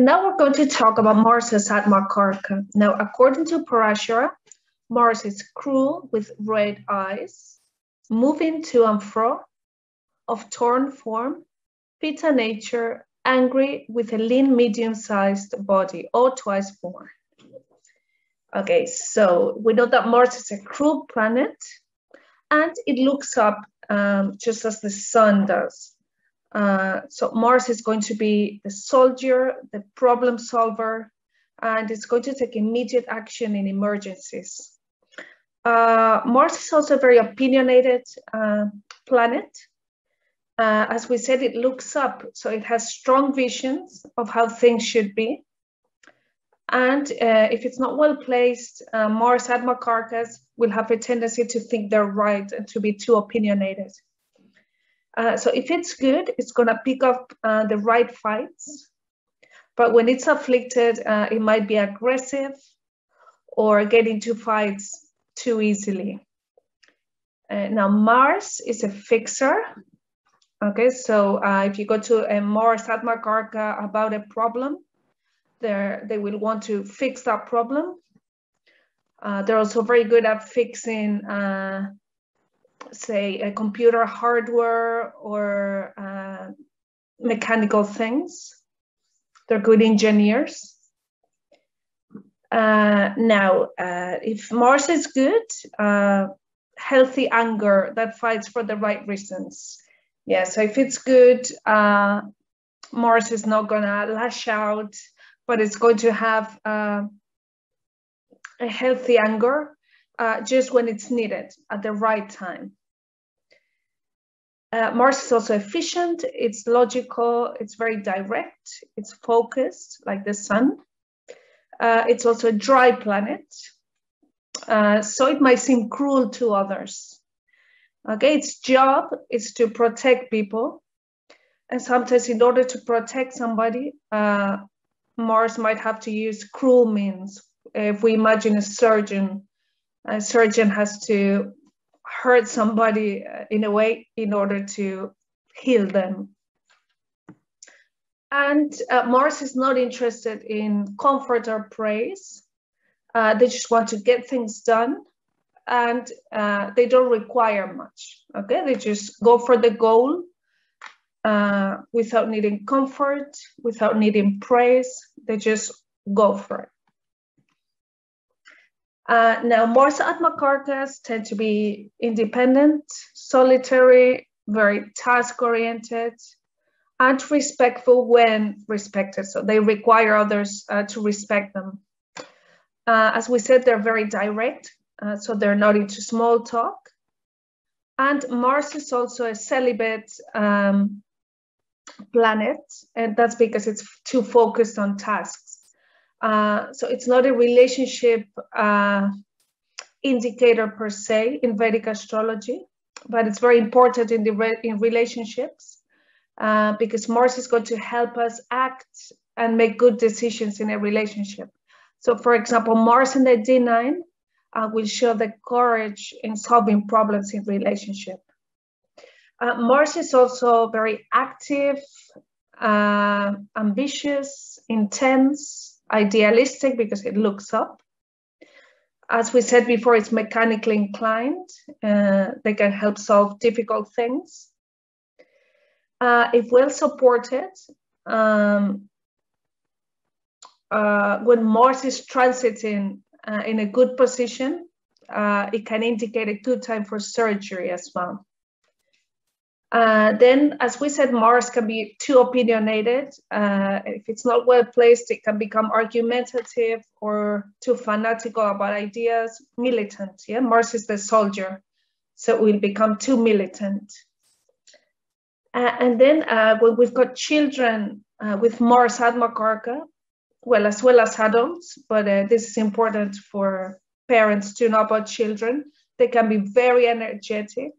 Now we're going to talk about Mars's AtmaKaraka. Now, according to Parashara, Mars is cruel with red eyes, moving to and fro, of torn form, Pitta nature, angry with a lean medium-sized body, or twice more. Okay, so we know that Mars is a cruel planet, and it looks up just as the sun does. So Mars is going to be the soldier, the problem solver, and it's going to take immediate action in emergencies. Mars is also a very opinionated planet. As we said, it looks up, so it has strong visions of how things should be. And if it's not well placed, Mars AtmaKarakas will have a tendency to think they're right and to be too opinionated. So if it's good, it's going to pick up the right fights. But when it's afflicted, it might be aggressive or get into fights too easily. Now, Mars is a fixer. Okay, so if you go to a Mars AtmaKaraka about a problem, they will want to fix that problem. They're also very good at fixing say a computer hardware or mechanical things. They're good engineers. Now, if Mars is good, healthy anger that fights for the right reasons. Yeah, so if it's good, Mars is not gonna lash out, but it's going to have a healthy anger just when it's needed at the right time. Mars is also efficient, it's logical, it's very direct, it's focused like the sun. It's also a dry planet, so it might seem cruel to others. Okay, its job is to protect people. And sometimes in order to protect somebody, Mars might have to use cruel means. If we imagine a surgeon has to hurt somebody in a way in order to heal them. And Mars is not interested in comfort or praise. They just want to get things done, and they don't require much. Okay, they just go for the goal without needing comfort, without needing praise. They just go for it. Now, Mars AtmaKarakas tend to be independent, solitary, very task-oriented, and respectful when respected. So they require others to respect them. As we said, they're very direct, so they're not into small talk. And Mars is also a celibate planet, and that's because it's too focused on tasks. So it's not a relationship indicator per se in Vedic astrology, but it's very important in relationships because Mars is going to help us act and make good decisions in a relationship. So for example, Mars in the D9 will show the courage in solving problems in relationship. Mars is also very active, ambitious, intense, idealistic because it looks up. As we said before, it's mechanically inclined. They can help solve difficult things. If well supported, when Mars is transiting in a good position, it can indicate a good time for surgery as well. Then, as we said, Mars can be too opinionated. If it's not well placed, it can become argumentative or too fanatical about ideas, militant. Yeah, Mars is the soldier, so it will become too militant. And then when we've got children with Mars AtmaKaraka, well as adults, but this is important for parents to know about children. They can be very energetic.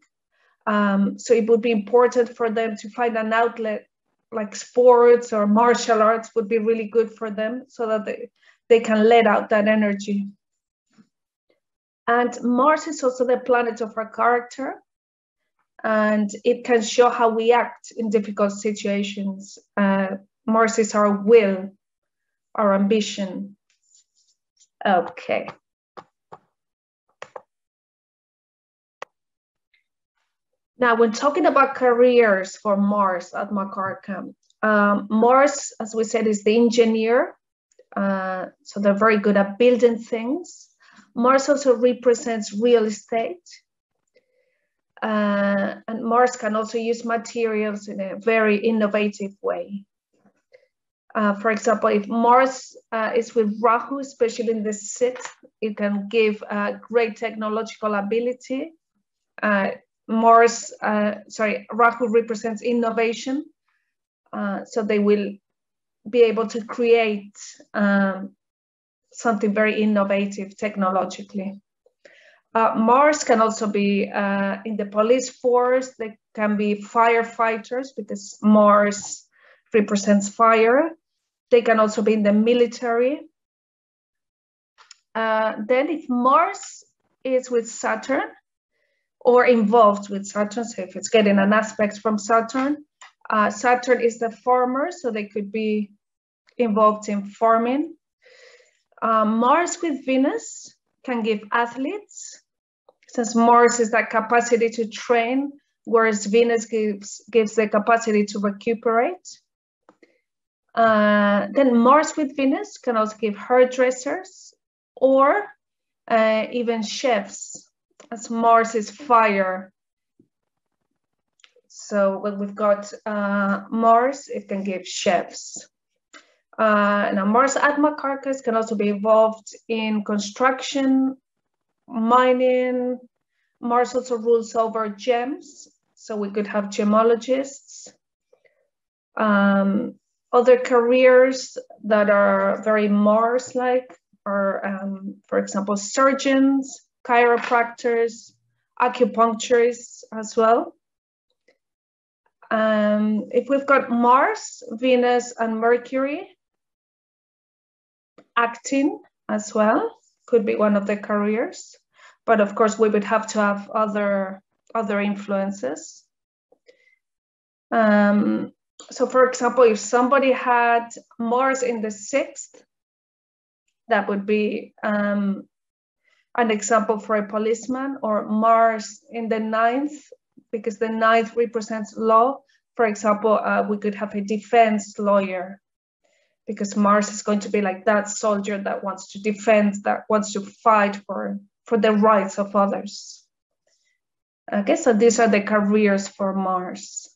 So it would be important for them to find an outlet like sports or martial arts would be really good for them so that they can let out that energy. And Mars is also the planet of our character, and it can show how we act in difficult situations. Mars is our will. our ambition. Okay. Now, when talking about careers for Mars at AtmaKaraka, Mars, as we said, is the engineer. So they're very good at building things. Mars also represents real estate. And Mars can also use materials in a very innovative way. For example, if Mars is with Rahu, especially in the sixth, it can give great technological ability. Rahu represents innovation. So they will be able to create something very innovative technologically. Mars can also be in the police force. They can be firefighters because Mars represents fire. They can also be in the military. Then if Mars is with Saturn or involved with Saturn, so if it's getting an aspect from Saturn, Saturn is the farmer, so they could be involved in farming. Mars with Venus can give athletes, since Mars is that capacity to train, whereas Venus gives the capacity to recuperate. Then Mars with Venus can also give hairdressers or even chefs, as Mars is fire. So when we've got Mars, it can give chefs. Now Mars AtmaKaraka can also be involved in construction, mining. Mars also rules over gems, so we could have gemologists. Other careers that are very Mars-like are, for example, surgeons, chiropractors, acupuncturists as well. If we've got Mars, Venus, and Mercury, acting as well could be one of the careers, but of course we would have to have other influences. So for example, if somebody had Mars in the sixth, that would be an example for a policeman, or Mars in the ninth, because the ninth represents law. For example, we could have a defense lawyer, because Mars is going to be like that soldier that wants to defend, that wants to fight for the rights of others. Okay, so these are the careers for Mars.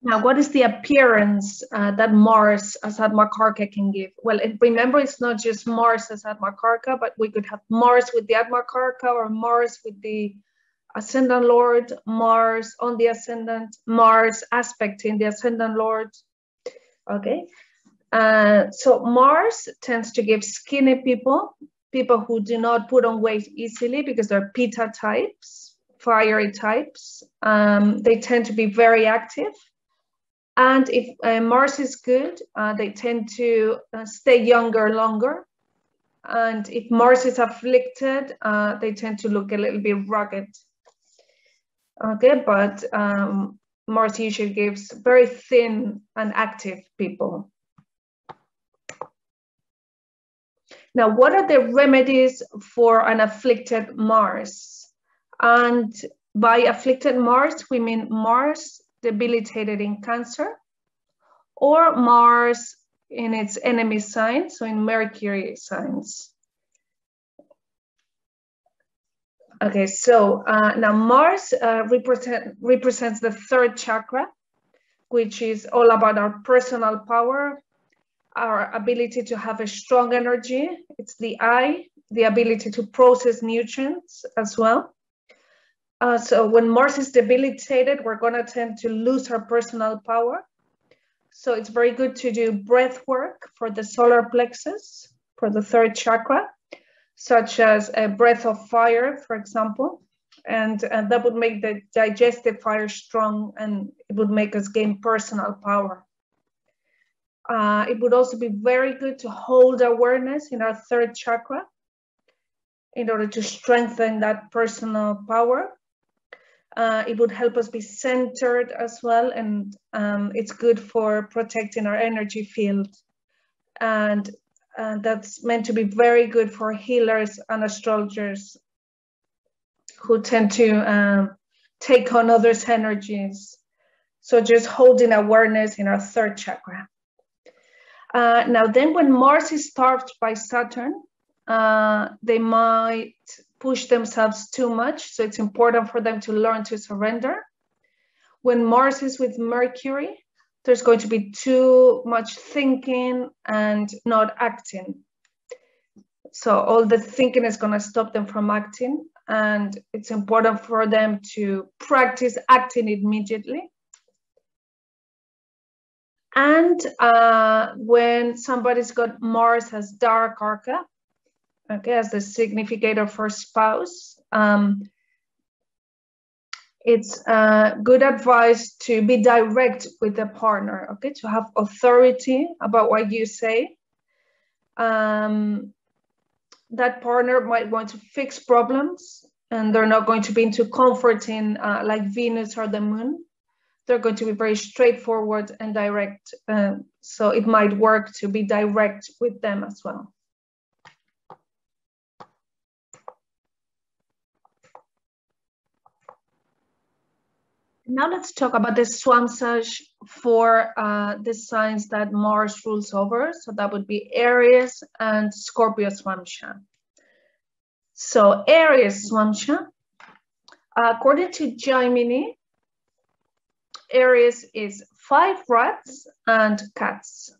Now, what is the appearance that Mars as AtmaKaraka can give? Well, remember, it's not just Mars as AtmaKaraka, but we could have Mars with the AtmaKaraka, or Mars with the Ascendant Lord, Mars on the Ascendant, Mars aspecting the Ascendant Lord. Okay, so Mars tends to give skinny people who do not put on weight easily because they're Pitta types, fiery types. They tend to be very active. And if Mars is good, they tend to stay younger longer. And if Mars is afflicted, they tend to look a little bit rugged. Okay, but Mars usually gives very thin and active people. Now, what are the remedies for an afflicted Mars? And by afflicted Mars, we mean Mars debilitated in Cancer, or Mars in its enemy sign, so in Mercury signs. Okay, so now Mars represents the third chakra, which is all about our personal power, our ability to have a strong energy. It's the eye, the ability to process nutrients as well. So when Mars is debilitated, we're going to tend to lose our personal power. So it's very good to do breath work for the solar plexus, for the third chakra, such as a breath of fire, for example. And that would make the digestive fire strong, and it would make us gain personal power. It would also be very good to hold awareness in our third chakra in order to strengthen that personal power. It would help us be centered as well, and it's good for protecting our energy field. And that's meant to be very good for healers and astrologers who tend to take on others' energies. So just holding awareness in our third chakra. Now then, when Mars is starved by Saturn, they might push themselves too much. So it's important for them to learn to surrender. When Mars is with Mercury, there's going to be too much thinking and not acting. So all the thinking is going to stop them from acting. And it's important for them to practice acting immediately. And when somebody's got Mars as dark arca, okay, as the significator for spouse, it's good advice to be direct with the partner, okay, to have authority about what you say. That partner might want to fix problems, and they're not going to be into comforting like Venus or the moon. They're going to be very straightforward and direct. So it might work to be direct with them as well. Now let's talk about the Svamsa for the signs that Mars rules over. So that would be Aries and Scorpio Svamsa. So Aries Svamsa, according to Jaimini, Aries is 5 rats and cats.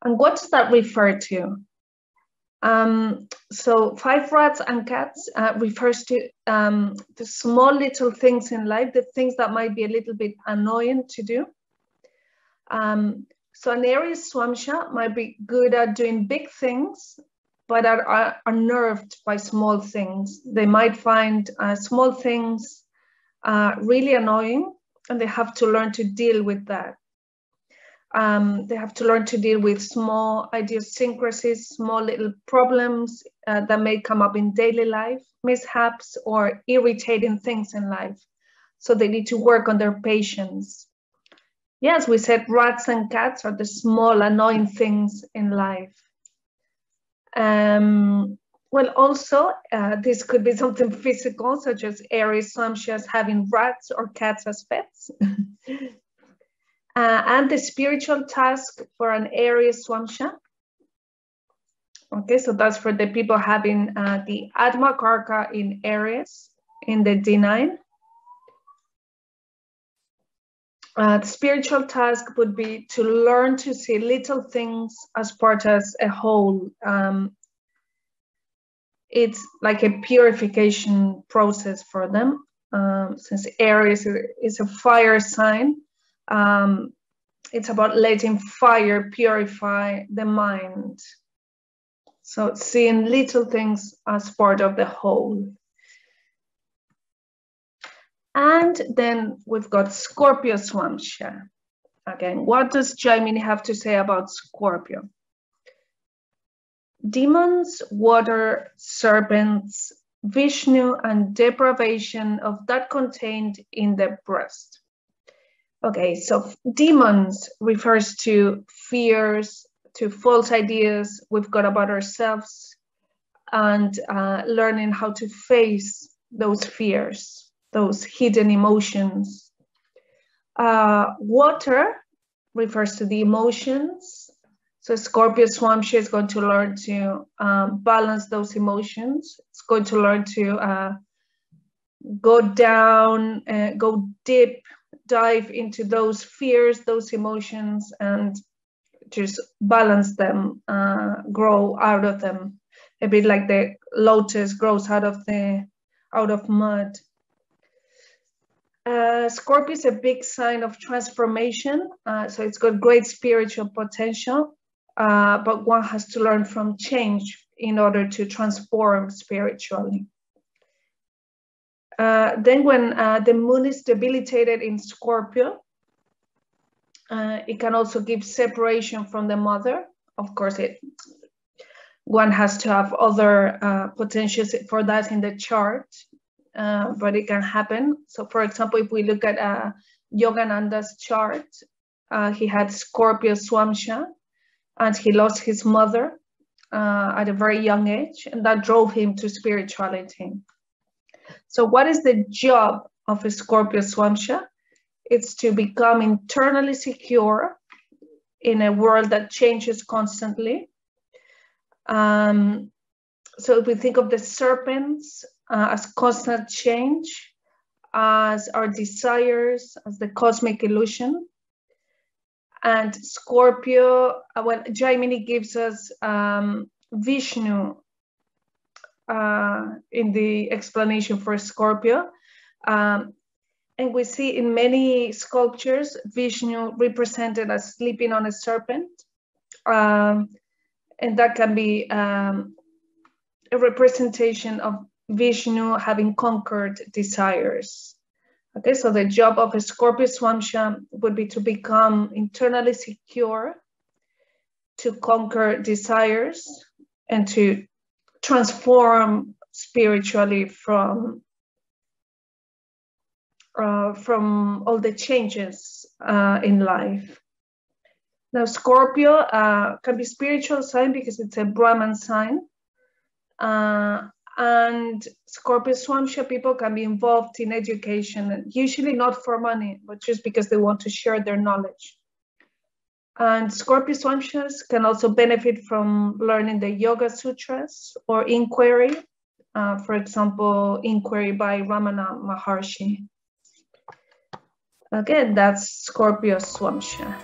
And what does that refer to? So 5 rats and cats refers to the small little things in life, the things that might be a little bit annoying to do. So an Aries Svamsa might be good at doing big things, but are unnerved by small things. They might find small things really annoying, and they have to learn to deal with that. They have to learn to deal with small idiosyncrasies, small little problems that may come up in daily life, mishaps or irritating things in life. So they need to work on their patience. Yes, we said rats and cats are the small annoying things in life. Well, also, this could be something physical, such as Aries Svamsa having rats or cats as pets. And the spiritual task for an Aries Svamsa. Okay, so that's for the people having the AtmaKaraka in Aries in the D9. The spiritual task would be to learn to see little things as part as a whole. It's like a purification process for them, since Aries is a fire sign. It's about letting fire purify the mind. So seeing little things as part of the whole. And then we've got Scorpio Svamsa. Again, what does Jaimini have to say about Scorpio? Demons, water, serpents, Vishnu, and deprivation of that contained in the breast. Okay, so demons refers to fears, to false ideas we've got about ourselves, and learning how to face those fears, those hidden emotions. Water refers to the emotions. So Scorpio Svamsa is going to learn to balance those emotions. It's going to learn to go down, go deep, dive into those fears, those emotions, and just balance them, grow out of them. A bit like the lotus grows out of mud. Scorpio is a big sign of transformation, so it's got great spiritual potential, but one has to learn from change in order to transform spiritually. Then when the moon is debilitated in Scorpio, it can also give separation from the mother. Of course, one has to have other potentials for that in the chart. but it can happen. So for example, if we look at Yogananda's chart, he had Scorpio Svamsa, and he lost his mother at a very young age, and that drove him to spirituality. So what is the job of a Scorpio Svamsa? It's to become internally secure in a world that changes constantly. So if we think of the serpents as constant change, as our desires, as the cosmic illusion, and Scorpio, well, Jaimini gives us Vishnu in the explanation for Scorpio. And we see in many sculptures, Vishnu represented as sleeping on a serpent. And that can be a representation of Vishnu having conquered desires. Okay, so the job of a Scorpio Svamsa would be to become internally secure, to conquer desires, and to transform spiritually from all the changes in life. Now, Scorpio can be spiritual sign because it's a Brahman sign. And Scorpio Svamsa people can be involved in education, usually not for money, but just because they want to share their knowledge. And Scorpio Svamsas can also benefit from learning the Yoga Sutras or inquiry. For example, inquiry by Ramana Maharshi. Again, that's Scorpio Svamsa.